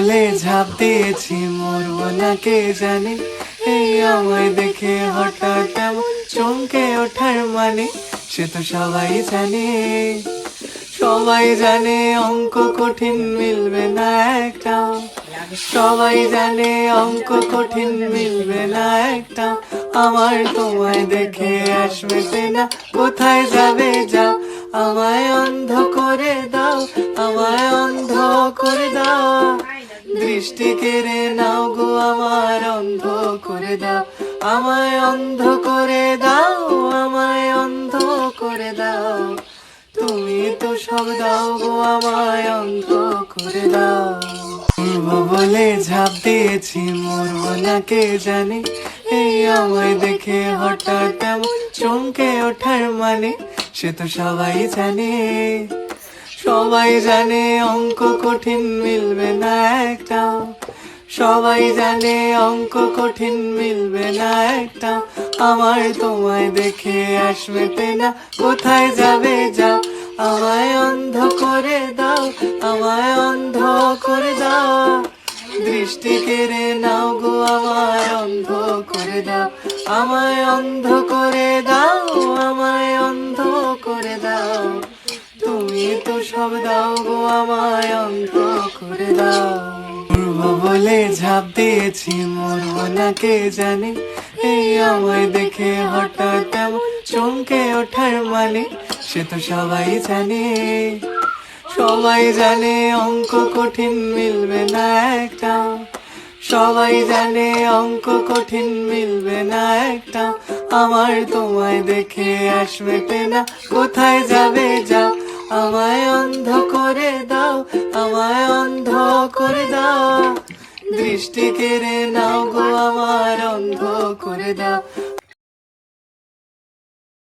বলে ঝাঁপ দিয়েছি, মরবো না কে জানে। এই আমায় দেখে হঠাৎ এমন চমকে ওঠার মানে, সে তো সবাই জানে। সবাই জানে অঙ্ক কঠিন মিলবে না একটাও, সবাই জানে অঙ্ক কঠিন মিলবে না একটাও। আমার তোমায় দেখে আসবে না, কোথায় যাবে যাও। আমায় অন্ধ করে দাও, আমায় অন্ধ করে দাও। দৃষ্টি কেড়ে নাও গো আমার, অন্ধ করে দাও। আমায় অন্ধ করে দাও, আমায় অন্ধ করে দাও। তুমি তো সব দাও গো, আমায় অন্ধ করে দাও। মরবো বলে ঝাঁপ দিয়েছি, মরবো না কে জানে। এই আমায় দেখে হঠাৎ এমন চমকে ওঠার মানে, সে তো সবাই জানে। সবাই জানে অঙ্ক কঠিন মিলবে না একটাও, সবাই জানে অঙ্ক কঠিন মিলবে না একটাও। আমার তোমায় দেখে আসবে না, কোথায় যাবে যাও। আমায় অন্ধ করে দাও, আমায় অন্ধ করে দাও। দৃষ্টি কেড়ে নাও গো আমার, অন্ধ করে দাও। আমায় অন্ধ করে দাও, আমায় অন্ধ করে দাও। তুমি তো সব দাও গো, আমায় অন্ধ করে দাও। মরবো বলে ঝাঁপ দিয়েছি, মরবো না কে জানে। এই আমায় দেখে হঠাৎ এমন চমকে ওঠার মানে, সে তো সবাই জানে। সবাই জানে অঙ্ক কঠিন মিলবে না একটাও, সবাই জানে অঙ্ক কঠিন মিলবে না একটাও। আমার তোমায় দেখে আসবে না, কোথায় যাবে যাও। আমায় অন্ধ করে দাও, আমায় অন্ধ করে দাও। দৃষ্টি কেড়ে নাও গো আমার, অন্ধ করে দাও।